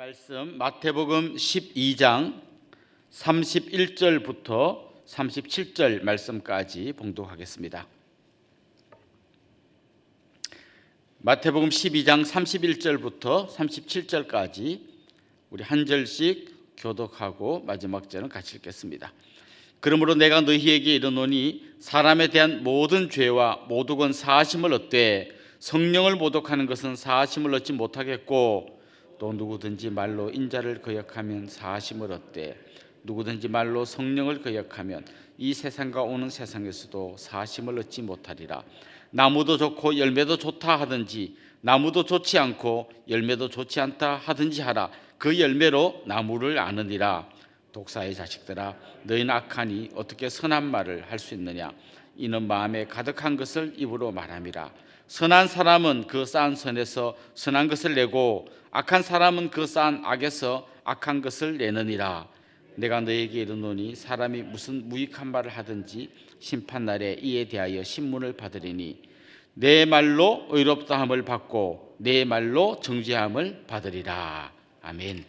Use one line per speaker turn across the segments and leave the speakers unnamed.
말씀 마태복음 12장 31절부터 37절 말씀까지 봉독하겠습니다. 마태복음 12장 31절부터 37절까지 우리 한 절씩 교독하고 마지막 절은 같이 읽겠습니다. 그러므로 내가 너희에게 이르노니 사람에 대한 모든 죄와 모독은 사하심을 얻되 성령을 모독하는 것은 사하심을 얻지 못하겠고 또 누구든지 말로 인자를 거역하면 사하심을 얻되 누구든지 말로 성령을 거역하면 이 세상과 오는 세상에서도 사하심을 얻지 못하리라. 나무도 좋고 열매도 좋다 하든지 나무도 좋지 않고 열매도 좋지 않다 하든지 하라. 그 열매로 나무를 아느니라. 독사의 자식들아, 너희는 악하니 어떻게 선한 말을 할 수 있느냐? 이는 마음에 가득한 것을 입으로 말함이라. 선한 사람은 그 쌓은 선에서 선한 것을 내고 악한 사람은 그 쌓은 악에서 악한 것을 내느니라. 내가 너에게 이르노니 사람이 무슨 무익한 말을 하든지 심판날에 이에 대하여 신문을 받으리니 내 말로 의롭다함을 받고 내 말로 정죄함을 받으리라. 아멘.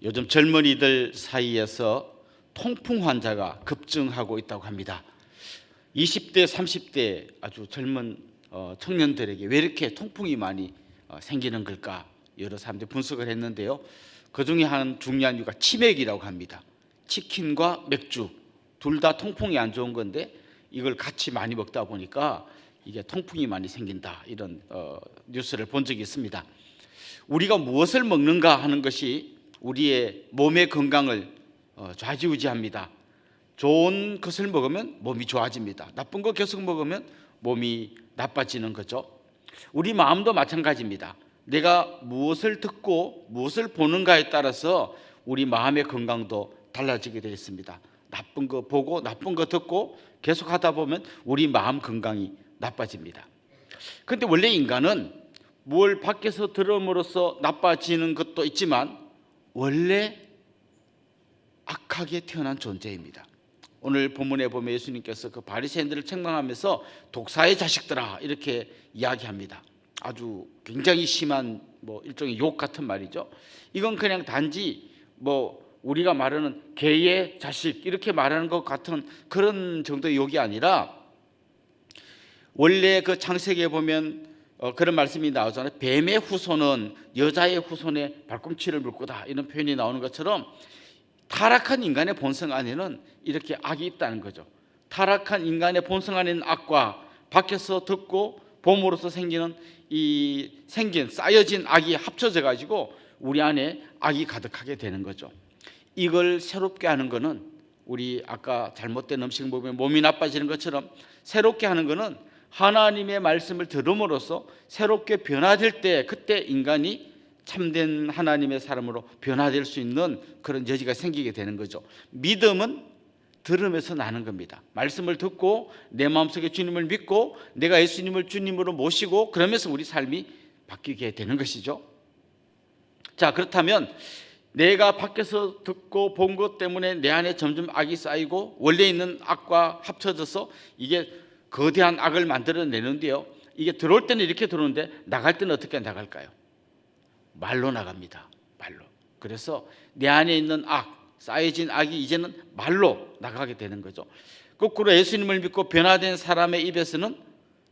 요즘 젊은이들 사이에서 통풍 환자가 급증하고 있다고 합니다. 20대, 30대 아주 젊은 청년들에게 왜 이렇게 통풍이 많이 생기는 걸까? 여러 사람들이 분석을 했는데요. 그중에 한 중요한 이유가 치맥이라고 합니다. 치킨과 맥주 둘 다 통풍이 안 좋은 건데 이걸 같이 많이 먹다 보니까 이게 통풍이 많이 생긴다, 이런 뉴스를 본 적이 있습니다. 우리가 무엇을 먹는가 하는 것이 우리의 몸의 건강을 좌지우지합니다. 좋은 것을 먹으면 몸이 좋아집니다. 나쁜 거 계속 먹으면 몸이 나빠지는 거죠. 우리 마음도 마찬가지입니다. 내가 무엇을 듣고 무엇을 보는가에 따라서 우리 마음의 건강도 달라지게 되어 있습니다. 나쁜 거 보고 나쁜 거 듣고 계속 하다 보면 우리 마음 건강이 나빠집니다. 그런데 원래 인간은 뭘 밖에서 들음으로써 나빠지는 것도 있지만 원래 악하게 태어난 존재입니다. 오늘 본문에 보면 예수님께서 그 바리새인들을 책망하면서 독사의 자식들아 이렇게 이야기합니다. 아주 굉장히 심한 일종의 욕 같은 말이죠. 이건 그냥 단지 우리가 말하는 개의 자식 이렇게 말하는 것 같은 그런 정도의 욕이 아니라 원래 그 창세기에 보면 그런 말씀이 나오잖아요. 뱀의 후손은 여자의 후손의 발꿈치를 물 거다, 이런 표현이 나오는 것처럼 타락한 인간의 본성 안에는 이렇게 악이 있다는 거죠. 타락한 인간의 본성 안에는 악과 밖에서 듣고 봄으로써 쌓여진 악이 합쳐져 가지고 우리 안에 악이 가득하게 되는 거죠. 이걸 새롭게 하는 거는 우리 아까 잘못된 음식 먹으면 몸이 나빠지는 것처럼 새롭게 하는 거는 하나님의 말씀을 들음으로써 새롭게 변화될 때 그때 인간이 참된 하나님의 사람으로 변화될 수 있는 그런 여지가 생기게 되는 거죠. 믿음은 들으면서 나는 겁니다. 말씀을 듣고 내 마음속에 주님을 믿고 내가 예수님을 주님으로 모시고 그러면서 우리 삶이 바뀌게 되는 것이죠. 자, 그렇다면 내가 밖에서 듣고 본 것 때문에 내 안에 점점 악이 쌓이고 원래 있는 악과 합쳐져서 이게 거대한 악을 만들어내는데요. 이게 들어올 때는 이렇게 들어오는데 나갈 때는 어떻게 나갈까요? 말로 나갑니다. 말로. 그래서 내 안에 있는 악, 쌓여진 악이 이제는 말로 나가게 되는 거죠. 거꾸로 예수님을 믿고 변화된 사람의 입에서는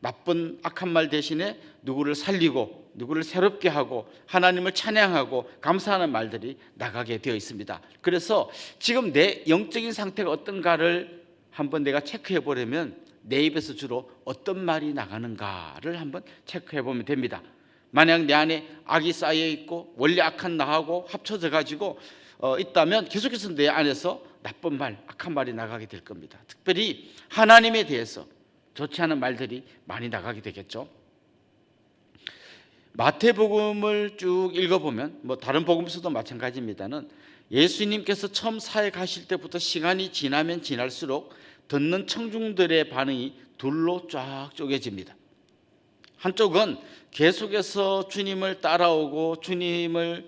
나쁜 악한 말 대신에 누구를 살리고 누구를 새롭게 하고 하나님을 찬양하고 감사하는 말들이 나가게 되어 있습니다. 그래서 지금 내 영적인 상태가 어떤가를 한번 내가 체크해 보려면 내 입에서 주로 어떤 말이 나가는가를 한번 체크해 보면 됩니다. 만약 내 안에 악이 쌓여 있고 원래 악한 나하고 합쳐져 가지고 있다면 계속해서 내 안에서 나쁜 말, 악한 말이 나가게 될 겁니다. 특별히 하나님에 대해서 좋지 않은 말들이 많이 나가게 되겠죠. 마태복음을 쭉 읽어보면 다른 복음서도 마찬가지입니다는 예수님께서 처음 사회 가실 때부터 시간이 지나면 지날수록 듣는 청중들의 반응이 둘로 쫙 쪼개집니다. 한쪽은 계속해서 주님을 따라오고 주님의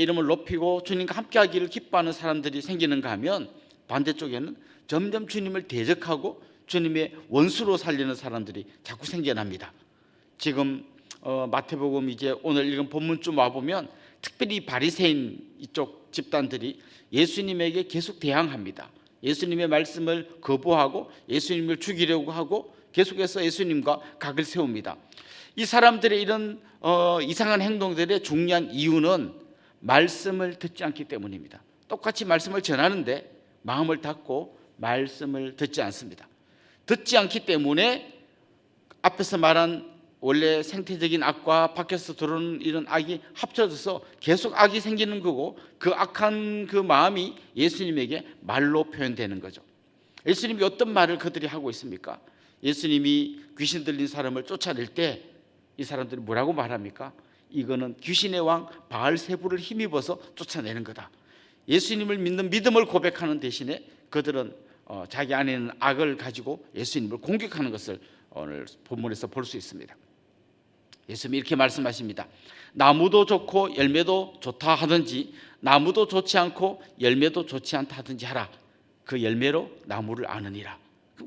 이름을 높이고 주님과 함께하기를 기뻐하는 사람들이 생기는가 하면 반대쪽에는 점점 주님을 대적하고 주님의 원수로 살리는 사람들이 자꾸 생겨납니다. 지금 마태복음 이제 오늘 읽은 본문쯤 와 보면 특별히 바리새인 이쪽 집단들이 예수님에게 계속 대항합니다. 예수님의 말씀을 거부하고 예수님을 죽이려고 하고 계속해서 예수님과 각을 세웁니다. 이 사람들의 이런 이상한 행동들의 중요한 이유는 말씀을 듣지 않기 때문입니다. 똑같이 말씀을 전하는데 마음을 닫고 말씀을 듣지 않습니다. 듣지 않기 때문에 앞에서 말한 원래 생태적인 악과 밖에서 들어오는 이런 악이 합쳐져서 계속 악이 생기는 거고, 그 악한 그 마음이 예수님에게 말로 표현되는 거죠. 예수님이 어떤 말을 그들이 하고 있습니까? 예수님이 귀신 들린 사람을 쫓아낼 때 이 사람들이 뭐라고 말합니까? 이거는 귀신의 왕 바알세부를 힘입어서 쫓아내는 거다. 예수님을 믿는 믿음을 고백하는 대신에 그들은 자기 안에 있는 악을 가지고 예수님을 공격하는 것을 오늘 본문에서 볼 수 있습니다. 예수님이 이렇게 말씀하십니다. 나무도 좋고 열매도 좋다 하든지 나무도 좋지 않고 열매도 좋지 않다 하든지 하라. 그 열매로 나무를 아느니라.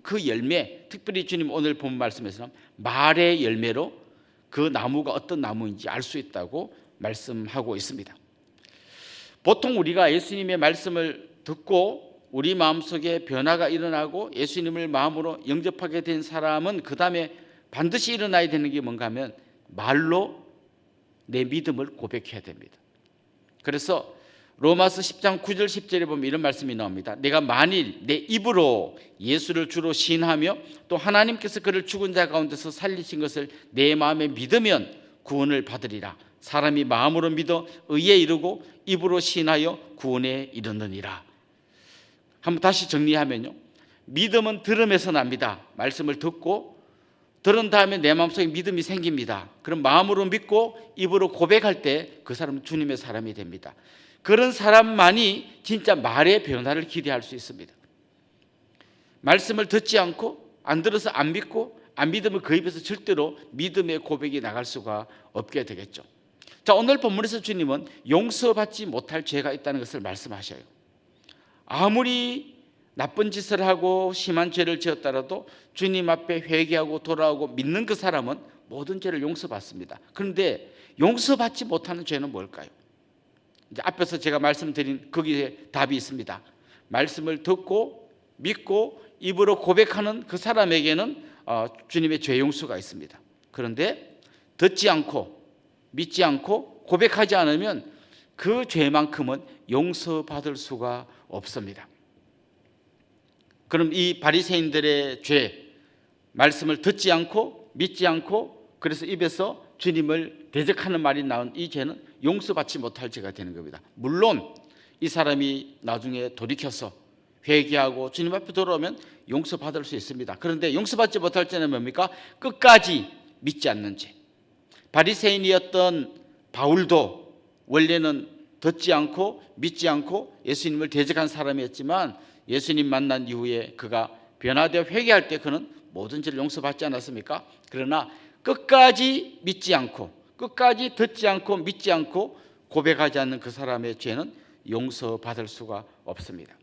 그 열매, 특별히 주님 오늘 본 말씀에서는 말의 열매로 그 나무가 어떤 나무인지 알 수 있다고 말씀하고 있습니다. 보통 우리가 예수님의 말씀을 듣고 우리 마음속에 변화가 일어나고 예수님을 마음으로 영접하게 된 사람은 그 다음에 반드시 일어나야 되는 게 뭔가 하면 말로 내 믿음을 고백해야 됩니다. 그래서 로마서 10장 9절 10절에 보면 이런 말씀이 나옵니다. 내가 만일 내 입으로 예수를 주로 시인하며 또 하나님께서 그를 죽은 자 가운데서 살리신 것을 내 마음에 믿으면 구원을 받으리라. 사람이 마음으로 믿어 의에 이르고 입으로 시인하여 구원에 이르느니라. 한번 다시 정리하면요, 믿음은 들음에서 납니다. 말씀을 듣고 들은 다음에 내 마음속에 믿음이 생깁니다. 그럼 마음으로 믿고 입으로 고백할 때 그 사람은 주님의 사람이 됩니다. 그런 사람만이 진짜 말의 변화를 기대할 수 있습니다. 말씀을 듣지 않고 안 들어서 안 믿고 안 믿으면 그 입에서 절대로 믿음의 고백이 나갈 수가 없게 되겠죠. 자, 오늘 본문에서 주님은 용서받지 못할 죄가 있다는 것을 말씀하셔요. 아무리 나쁜 짓을 하고 심한 죄를 지었더라도 주님 앞에 회개하고 돌아오고 믿는 그 사람은 모든 죄를 용서받습니다. 그런데 용서받지 못하는 죄는 뭘까요? 이제 앞에서 제가 말씀드린 거기에 답이 있습니다. 말씀을 듣고 믿고 입으로 고백하는 그 사람에게는 주님의 죄 용서가 있습니다. 그런데 듣지 않고 믿지 않고 고백하지 않으면 그 죄만큼은 용서받을 수가 없습니다. 그럼 이 바리새인들의 죄, 말씀을 듣지 않고 믿지 않고 그래서 입에서 주님을 대적하는 말이 나온 이 죄는 용서받지 못할 죄가 되는 겁니다. 물론 이 사람이 나중에 돌이켜서 회개하고 주님 앞에 돌아오면 용서받을 수 있습니다. 그런데 용서받지 못할 죄는 뭡니까? 끝까지 믿지 않는 죄. 바리새인이었던 바울도 원래는 듣지 않고 믿지 않고 예수님을 대적한 사람이었지만 예수님 만난 이후에 그가 변화되어 회개할 때 그는 모든 죄를 용서받지 않았습니까? 그러나 끝까지 믿지 않고 끝까지 듣지 않고 믿지 않고 고백하지 않는 그 사람의 죄는 용서받을 수가 없습니다.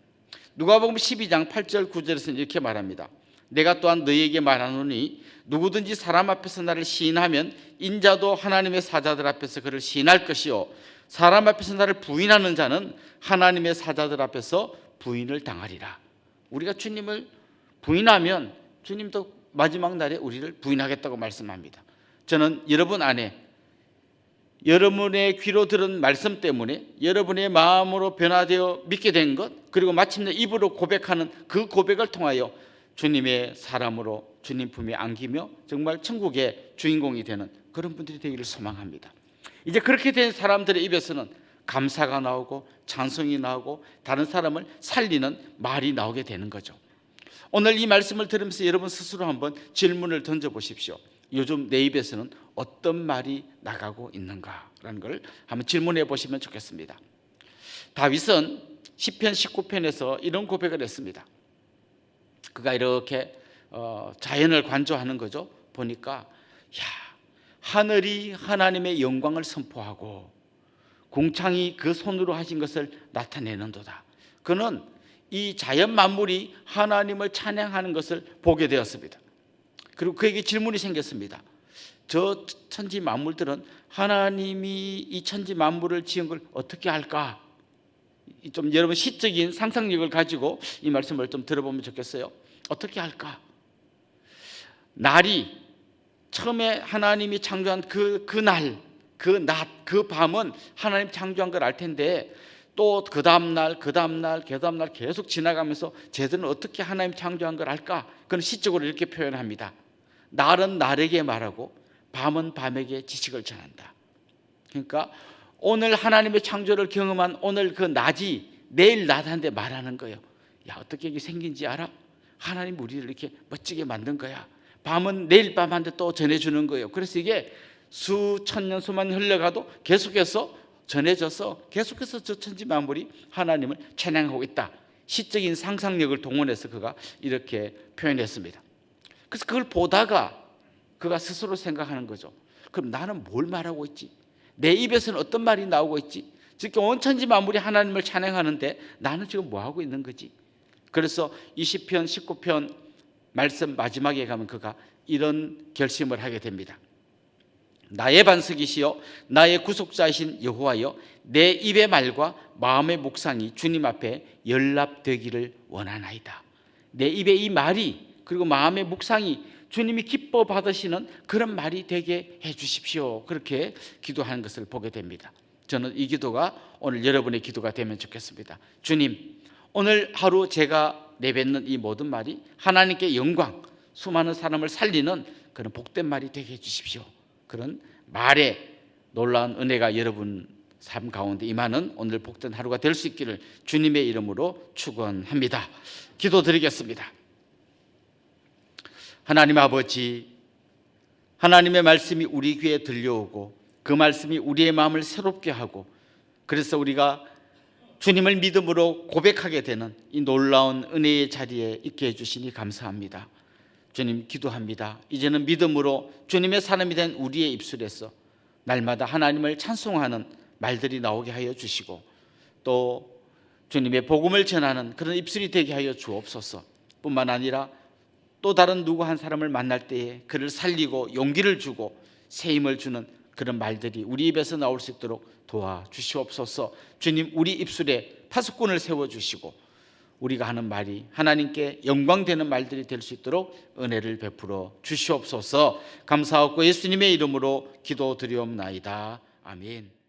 누가복음 12장 8절 9절에서는 이렇게 말합니다. 내가 또한 너희에게 말하노니 누구든지 사람 앞에서 나를 시인하면 인자도 하나님의 사자들 앞에서 그를 시인할 것이요 사람 앞에서 나를 부인하는 자는 하나님의 사자들 앞에서 부인을 당하리라. 우리가 주님을 부인하면 주님도 마지막 날에 우리를 부인하겠다고 말씀합니다. 저는 여러분 안에 여러분의 귀로 들은 말씀 때문에 여러분의 마음으로 변화되어 믿게 된 것, 그리고 마침내 입으로 고백하는 그 고백을 통하여 주님의 사람으로 주님 품에 안기며 정말 천국의 주인공이 되는 그런 분들이 되기를 소망합니다. 이제 그렇게 된 사람들의 입에서는 감사가 나오고 찬송이 나오고 다른 사람을 살리는 말이 나오게 되는 거죠. 오늘 이 말씀을 들으면서 여러분 스스로 한번 질문을 던져보십시오. 요즘 내 입에서는 어떤 말이 나가고 있는가라는 걸 한번 질문해 보시면 좋겠습니다. 다윗은 시편 19편에서 이런 고백을 했습니다. 그가 이렇게 자연을 관조하는 거죠. 보니까 하늘이 하나님의 영광을 선포하고 공창이 그 손으로 하신 것을 나타내는도다. 그는 이 자연 만물이 하나님을 찬양하는 것을 보게 되었습니다. 그리고 그에게 질문이 생겼습니다. 저 천지 만물들은 하나님이 이 천지 만물을 지은 걸 어떻게 알까? 좀 여러분 시적인 상상력을 가지고 이 말씀을 좀 들어보면 좋겠어요. 어떻게 할까? 날이 처음에 하나님이 창조한 그 날, 그 낮, 그 밤은 하나님 창조한 걸 알 텐데 또 그 다음 날 계속 지나가면서 쟤들은 어떻게 하나님 창조한 걸 알까? 그건 시적으로 이렇게 표현합니다. 날은 날에게 말하고 밤은 밤에게 지식을 전한다. 그러니까 오늘 하나님의 창조를 경험한 오늘 그 낮이 내일 낮한테 말하는 거예요. 야, 어떻게 이게 생긴지 알아? 하나님 우리를 이렇게 멋지게 만든 거야. 밤은 내일 밤한테 또 전해주는 거예요. 그래서 이게 수천 년 수만 년 흘러가도 계속해서 전해져서 계속해서 저 천지 만물이 하나님을 찬양하고 있다. 시적인 상상력을 동원해서 그가 이렇게 표현했습니다. 그래서 그걸 보다가 그가 스스로 생각하는 거죠. 그럼 나는 뭘 말하고 있지? 내 입에서는 어떤 말이 나오고 있지? 즉 온 천지 만물이 하나님을 찬양하는데 나는 지금 뭐 하고 있는 거지? 그래서 20편 19편 말씀 마지막에 가면 그가 이런 결심을 하게 됩니다. 나의 반석이시여 나의 구속자이신 여호와여 내 입의 말과 마음의 묵상이 주님 앞에 연락되기를 원하나이다. 내 입의 이 말이 그리고 마음의 묵상이 주님이 기뻐 받으시는 그런 말이 되게 해 주십시오. 그렇게 기도하는 것을 보게 됩니다. 저는 이 기도가 오늘 여러분의 기도가 되면 좋겠습니다. 주님, 오늘 하루 제가 내뱉는 이 모든 말이 하나님께 영광, 수많은 사람을 살리는 그런 복된 말이 되게 해 주십시오. 그런 말에 놀라운 은혜가 여러분 삶 가운데 임하는 오늘 복된 하루가 될 수 있기를 주님의 이름으로 축원합니다. 기도드리겠습니다. 하나님 아버지, 하나님의 말씀이 우리 귀에 들려오고 그 말씀이 우리의 마음을 새롭게 하고 그래서 우리가 주님을 믿음으로 고백하게 되는 이 놀라운 은혜의 자리에 있게 해주시니 감사합니다. 주님 기도합니다. 이제는 믿음으로 주님의 사람이 된 우리의 입술에서 날마다 하나님을 찬송하는 말들이 나오게 하여 주시고 또 주님의 복음을 전하는 그런 입술이 되게 하여 주옵소서. 뿐만 아니라 또 다른 누구 한 사람을 만날 때에 그를 살리고 용기를 주고 새 힘을 주는 그런 말들이 우리 입에서 나올 수 있도록 도와주시옵소서. 주님 우리 입술에 파수꾼을 세워주시고 우리가 하는 말이 하나님께 영광되는 말들이 될 수 있도록 은혜를 베풀어 주시옵소서. 감사하고 예수님의 이름으로 기도드리옵나이다. 아멘.